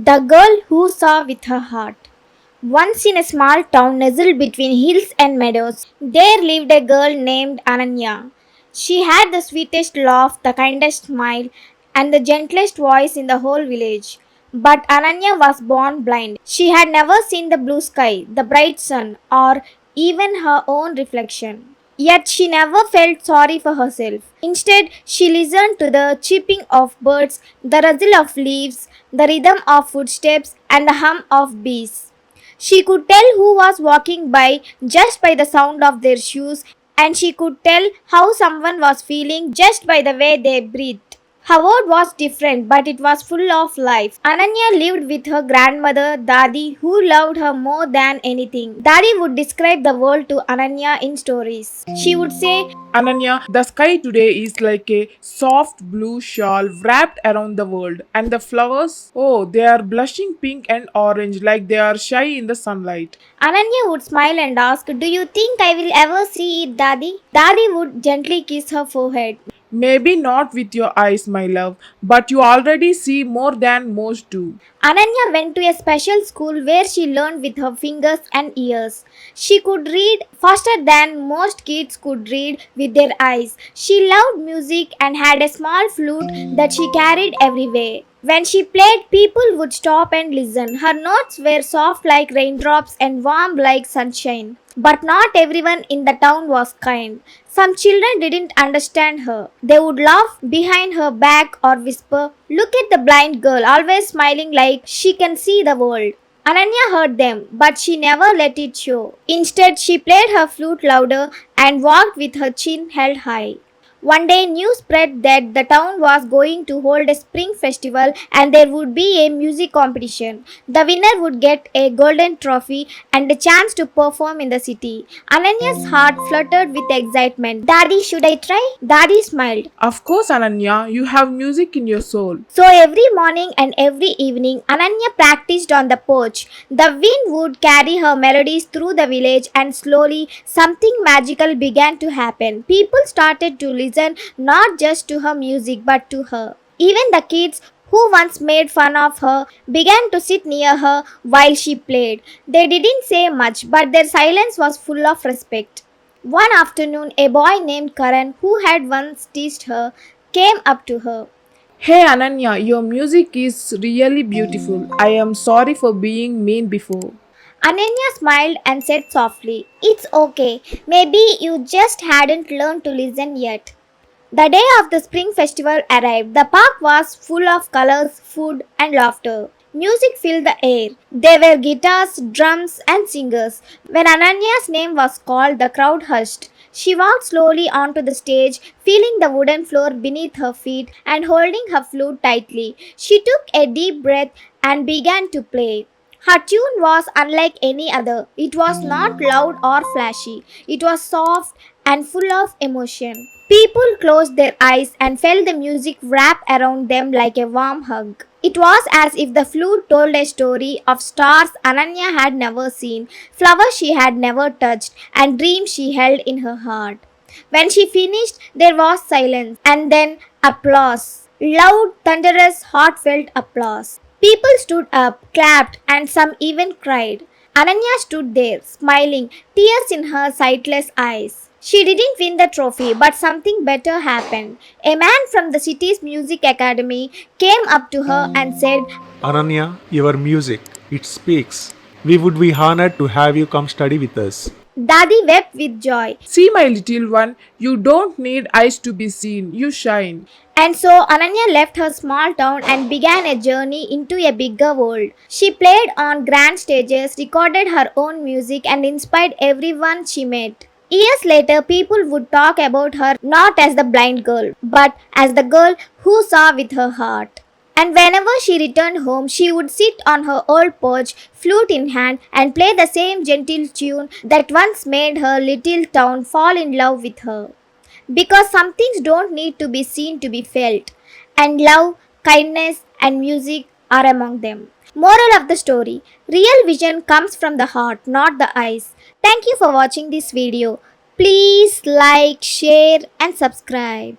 The girl who saw with her heart. Once in a small town nestled between hills and meadows, there lived a girl named Ananya. She had the sweetest laugh, the kindest smile, and the gentlest voice in the whole village. But Ananya was born blind. She had never seen the blue sky, the bright sun, or even her own reflection. Yet she never felt sorry for herself. Instead, she listened to the chirping of birds, the rustle of leaves, the rhythm of footsteps, and the hum of bees. She could tell who was walking by just by the sound of their shoes, and she could tell how someone was feeling just by the way they breathed. Her world was different, but it was full of life. Ananya lived with her grandmother, Dadi, who loved her more than anything. Dadi would describe the world to Ananya in stories. She would say, Ananya, the sky today is like a soft blue shawl wrapped around the world, and the flowers, oh, they are blushing pink and orange like they are shy in the sunlight. Ananya would smile and ask, Do you think I will ever see it, Dadi? Dadi would gently kiss her forehead. Maybe not with your eyes, my love, but you already see more than most do. Ananya went to a special school where she learned with her fingers and ears. She could read faster than most kids could read with their eyes. She loved music and had a small flute that she carried everywhere. When she played, people would stop and listen. Her notes were soft like raindrops and warm like sunshine. But not everyone in the town was kind. Some children didn't understand her. They would laugh behind her back or whisper, Look at the blind girl, always smiling like she can see the world. Ananya heard them, but she never let it show. Instead, she played her flute louder and walked with her chin held high. One day, news spread that the town was going to hold a spring festival and there would be a music competition. The winner would get a golden trophy and a chance to perform in the city. Ananya's heart fluttered with excitement. Daddy, should I try? Daddy smiled. Of course, Ananya, you have music in your soul. So every morning and every evening, Ananya practiced on the porch. The wind would carry her melodies through the village, and slowly something magical began to happen. People started to listen not just to her music but to her. Even the kids who once made fun of her began to sit near her while she played. They didn't say much, but their silence was full of respect. One afternoon, a boy named Karan, who had once teased her, came up to her. Hey Ananya, your music is really beautiful. I am sorry for being mean before. Ananya smiled and said softly, It's okay. Maybe you just hadn't learned to listen yet. The day of the spring festival arrived. The park was full of colors, food, and laughter. Music filled the air. There were guitars, drums, and singers. When Ananya's name was called, the crowd hushed. She walked slowly onto the stage, feeling the wooden floor beneath her feet and holding her flute tightly. She took a deep breath and began to play. Her tune was unlike any other. It was not loud or flashy. It was soft and full of emotion. People closed their eyes and felt the music wrap around them like a warm hug. It was as if the flute told a story of stars Ananya had never seen, flowers she had never touched, and dreams she held in her heart. When she finished, there was silence and then applause. Loud, thunderous, heartfelt applause. People stood up, clapped, and some even cried. Ananya stood there, smiling, tears in her sightless eyes. She didn't win the trophy, but something better happened. A man from the city's music academy came up to her and said, Ananya, your music, it speaks. We would be honored to have you come study with us. Dadi wept with joy. See, my little one, you don't need eyes to be seen, you shine. And so Ananya left her small town and began a journey into a bigger world. She played on grand stages, recorded her own music, and inspired everyone she met. Years later, people would talk about her not as the blind girl, but as the girl who saw with her heart. And whenever she returned home, she would sit on her old porch, flute in hand, and play the same gentle tune that once made her little town fall in love with her. Because some things don't need to be seen to be felt, and love, kindness, and music are among them. Moral of the story: real vision comes from the heart, not the eyes. Thank you for watching this video. Please like, share, and subscribe.